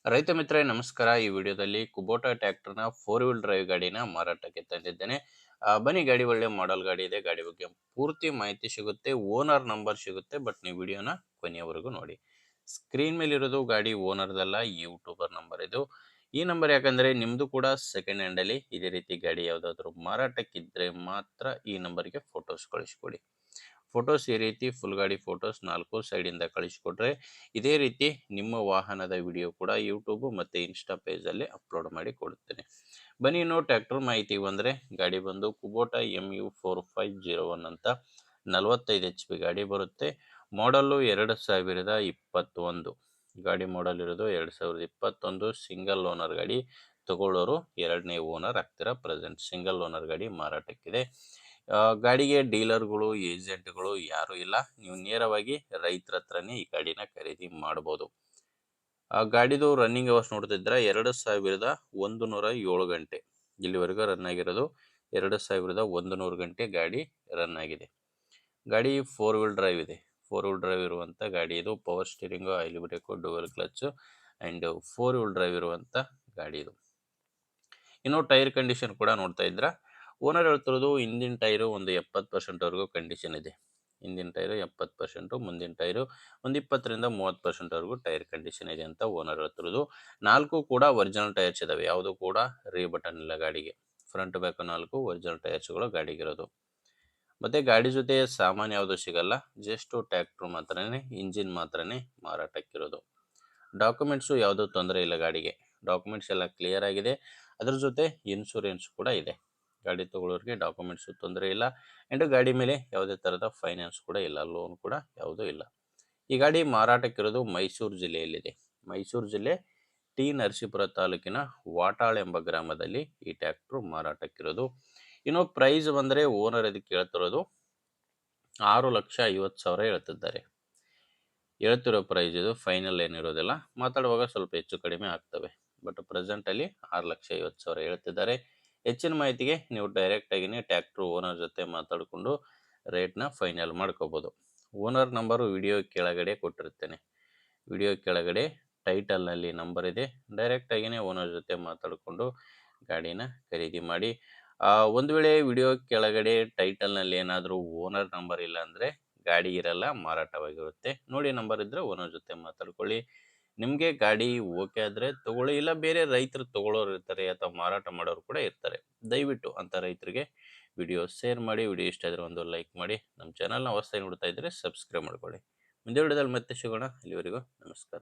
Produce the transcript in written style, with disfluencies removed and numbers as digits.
ರೈತ ಮಿತ್ರರೇ ನಮಸ್ಕಾರ. ಈ ವಿಡಿಯೋದಲ್ಲಿ ಕುಬೋಟಾ ಟ್ರ್ಯಾಕ್ಟರ್ನ 4 ವೀಲ್ ಡ್ರೈವ್ ಗಾಡಿನ ಮಾರಾಟಕ್ಕೆ ತಂದಿದ್ದೇನೆ. ಬನ್ನಿ, ಗಾಡಿ ಒಳ್ಳೆ ಮಾಡೆಲ್ ಗಾಡಿ ಇದೆ. ಗಾಡಿ ಬಗ್ಗೆ ಪೂರ್ತಿ ಮಾಹಿತಿ ಸಿಗುತ್ತೆ, ಓನರ್ ನಂಬರ್ ಸಿಗುತ್ತೆ. ಬಟ್ ನೀವು ವಿಡಿಯೋನ ಕೊನೆಯವರೆಗೂ ನೋಡಿ. ಸ್ಕ್ರೀನ್ ಮೇಲೆ ಇರೋದು ಗಾಡಿ ಓನರ್ದಲ್ಲ, ಯೂಟ್ಯೂಬರ್ ನಂಬರ್ ಇದು. ಈ ನಂಬರ್ ಯಾಕಂದ್ರೆ ನಿಮ್ದು ಕೂಡ ಸೆಕೆಂಡ್ ಹ್ಯಾಂಡ್ ಅಲ್ಲಿ ಇದೇ ರೀತಿ ಗಾಡಿ ಯಾವ್ದಾದ್ರು ಮಾರಾಟಕ್ಕಿದ್ರೆ ಮಾತ್ರ ಈ ನಂಬರ್ಗೆ ಫೋಟೋಸ್ ಕಳಿಸ್ಕೊಡಿ. ಫೋಟೋಸ್ ಈ ರೀತಿ ಫುಲ್ ಗಾಡಿ ಫೋಟೋಸ್ 4 ಸೈಡಿಂದ ಕಳಿಸಿಕೊಟ್ರೆ ಇದೇ ರೀತಿ ನಿಮ್ಮ ವಾಹನದ ವಿಡಿಯೋ ಕೂಡ ಯೂಟ್ಯೂಬ್ ಮತ್ತು ಇನ್ಸ್ಟಾ ಪೇಜಲ್ಲಿ ಅಪ್ಲೋಡ್ ಮಾಡಿ ಕೊಡುತ್ತೇನೆ. ಬನ್ನಿ, ಇನ್ನು ಟ್ರ್ಯಾಕ್ಟರ್ ಮಾಹಿತಿ ಬಂದರೆ, ಗಾಡಿ ಬಂದು ಕುಬೋಟಾ MU4501 ಅಂತ 45 HP ಗಾಡಿ ಬರುತ್ತೆ. ಮಾಡಲ್ಲು 2021. ಗಾಡಿ ಮಾಡಲ್ ಇರೋದು 2021. ಸಿಂಗಲ್ ಓನರ್ ಗಾಡಿ. ತಗೊಳ್ಳೋರು ಎರಡನೇ ಓನರ್ ಆಗ್ತೀರಾ. ಪ್ರೆಸೆಂಟ್ ಸಿಂಗಲ್ ಓನರ್ ಗಾಡಿ ಮಾರಾಟಕ್ಕಿದೆ. ಗಾಡಿಗೆ ಡೀಲರ್ಗಳು ಏಜೆಂಟ್ಗಳು ಯಾರು ಇಲ್ಲ. ನೀವು ನೇರವಾಗಿ ರೈತರ ಹತ್ರನೇ ಈ ಗಾಡಿನ ಖರೀದಿ ಮಾಡಬಹುದು. ಗಾಡಿದು ರನ್ನಿಂಗ್ ಅವರ್ಸ್ ನೋಡ್ತಿದ್ರೆ 2107 ಗಂಟೆ ಇಲ್ಲಿವರೆಗೂ ರನ್ ಆಗಿರೋದು. 2100 ಗಂಟೆ ಗಾಡಿ ರನ್ ಆಗಿದೆ. ಗಾಡಿ 4 ವೀಲ್ ಡ್ರೈವ್ ಇದೆ. 4 ವೀಲ್ ಡ್ರೈವ್ ಇರುವಂಥ ಗಾಡಿ ಇದು. Power steering, oil break, dual clutch and 4 wheel drive ಇರುವಂಥ ಗಾಡಿ ಇದು. ಇನ್ನು ಟೈರ್ ಕಂಡೀಷನ್ ಕೂಡ ನೋಡ್ತಾ ಇದ್ರ, ಓನರ್ ಹೇಳ್ತಿರೋದು ಹಿಂದಿನ ಟೈರು ಒಂದು 70% ಕಂಡೀಷನ್ ಇದೆ. ಹಿಂದಿನ ಟೈರು 70%, ಮುಂದಿನ ಟೈರು ಒಂದು 20ರಿಂದ 30% ಟೈರ್ ಕಂಡೀಷನ್ ಇದೆ ಅಂತ ಓನರ್ ಹೇಳ್ತಿರೋದು. 4 ಕೂಡ ಒರಿಜಿನಲ್ ಟೈರ್ಸ್ ಇದಾವೆ, ಯಾವುದು ಕೂಡ ರೀಬಟನ್ ಇಲ್ಲ ಗಾಡಿಗೆ. ಫ್ರಂಟ್ ಬ್ಯಾಕ್ 4 ಒರಿಜಿನಲ್ ಟೈರ್ಸ್ಗಳು ಗಾಡಿಗಿರೋದು. ಮತ್ತೆ ಗಾಡಿ ಜೊತೆ ಸಾಮಾನು ಯಾವುದು ಸಿಗಲ್ಲ, ಜಸ್ಟ್ ಟ್ರ್ಯಾಕ್ಟರ್ ಮಾತ್ರನೇ, ಇಂಜಿನ್ ಮಾತ್ರನೇ ಮಾರಾಟಕ್ಕಿರೋದು. ಡಾಕ್ಯುಮೆಂಟ್ಸು ಯಾವುದೂ ತೊಂದರೆ ಇಲ್ಲ ಗಾಡಿಗೆ. ಡಾಕ್ಯುಮೆಂಟ್ಸ್ ಎಲ್ಲ ಕ್ಲಿಯರ್ ಆಗಿದೆ. ಅದರ ಜೊತೆ ಇನ್ಶೂರೆನ್ಸ್ ಕೂಡ ಇದೆ. ಗಾಡಿ ತಗೊಳ್ಳೋರಿಗೆ ಡಾಕ್ಯುಮೆಂಟ್ಸು ತೊಂದರೆ ಇಲ್ಲ. ಆ್ಯಂಡ್ ಗಾಡಿ ಮೇಲೆ ಯಾವುದೇ ಥರದ ಫೈನಾನ್ಸ್ ಕೂಡ ಇಲ್ಲ, ಲೋನ್ ಕೂಡ ಯಾವುದೂ ಇಲ್ಲ. ಈ ಗಾಡಿ ಮಾರಾಟಕ್ಕಿರೋದು ಮೈಸೂರು ಜಿಲ್ಲೆಯಲ್ಲಿದೆ. ಮೈಸೂರು ಜಿಲ್ಲೆ ಟಿ ನರಸೀಪುರ ತಾಲೂಕಿನ ವಾಟಾಳ್ ಎಂಬ ಗ್ರಾಮದಲ್ಲಿ ಈ ಟ್ರ್ಯಾಕ್ಟ್ರು ಮಾರಾಟಕ್ಕಿರೋದು. ಇನ್ನು ಪ್ರೈಸ್ ಬಂದರೆ ಓನರ್ ಅದಕ್ಕೆ ಹೇಳ್ತಿರೋದು 6,50,000 ಹೇಳ್ತಿದ್ದಾರೆ. ಹೇಳ್ತಿರೋ ಪ್ರೈಸ್ ಇದು, ಫೈನಲ್ ಏನಿರೋದಿಲ್ಲ. ಮಾತಾಡುವಾಗ ಸ್ವಲ್ಪ ಹೆಚ್ಚು ಕಡಿಮೆ ಆಗ್ತವೆ. ಬಟ್ ಪ್ರೆಸೆಂಟಲ್ಲಿ 6,50,000 ಹೇಳ್ತಿದ್ದಾರೆ. ಹೆಚ್ಚಿನ ಮಾಹಿತಿಗೆ ನೀವು ಡೈರೆಕ್ಟಾಗಿಯೇ ಟ್ರ್ಯಾಕ್ಟ್ರು ಓನರ್ ಜೊತೆ ಮಾತಾಡಿಕೊಂಡು ರೇಟ್ನ ಫೈನಲ್ ಮಾಡ್ಕೋಬೋದು. ಓನರ್ ನಂಬರು ವಿಡಿಯೋ ಕೆಳಗಡೆ ಕೊಟ್ಟಿರ್ತೇನೆ. ವಿಡಿಯೋ ಕೆಳಗಡೆ ಟೈಟಲ್ನಲ್ಲಿ ನಂಬರ್ ಇದೆ. ಡೈರೆಕ್ಟಾಗಿಯೇ ಓನರ್ ಜೊತೆ ಮಾತಾಡಿಕೊಂಡು ಗಾಡಿನ ಖರೀದಿ ಮಾಡಿ. ಒಂದು ವೇಳೆ ವಿಡಿಯೋ ಕೆಳಗಡೆ ಟೈಟಲ್ನಲ್ಲಿ ಏನಾದರೂ ಓನರ್ ನಂಬರ್ ಇಲ್ಲ ಅಂದರೆ ಗಾಡಿ ಇರಲ್ಲ, ಮಾರಾಟವಾಗಿರುತ್ತೆ. ನೋಡಿ, ನಂಬರ್ ಇದ್ದರೆ ಓನರ್ ಜೊತೆ ಮಾತಾಡ್ಕೊಳ್ಳಿ. ನಿಮಗೆ ಗಾಡಿ ಓಕೆ ಆದರೆ ತಗೊಳ್ಳಿ, ಇಲ್ಲ ಬೇರೆ ರೈತರು ತಗೊಳ್ಳೋರು ಇರ್ತಾರೆ ಅಥವಾ ಮಾರಾಟ ಮಾಡೋರು ಕೂಡ ಇರ್ತಾರೆ. ದಯವಿಟ್ಟು ಅಂಥ ರೈತರಿಗೆ ವಿಡಿಯೋ ಶೇರ್ ಮಾಡಿ. ವಿಡಿಯೋ ಇಷ್ಟ ಆದರೆ ಒಂದು ಲೈಕ್ ಮಾಡಿ. ನಮ್ಮ ಚಾನಲ್ನ ಹೊಸದಾಗಿ ನೋಡ್ತಾ ಇದ್ದರೆ ಸಬ್ಸ್ಕ್ರೈಬ್ ಮಾಡ್ಕೊಳ್ಳಿ. ಮುಂದೆ ವಿಡಿಯೋದಲ್ಲಿ ಮತ್ತೆ ಸಿಗೋಣ. ಇಲ್ಲಿವರೆಗೂ ನಮಸ್ಕಾರ.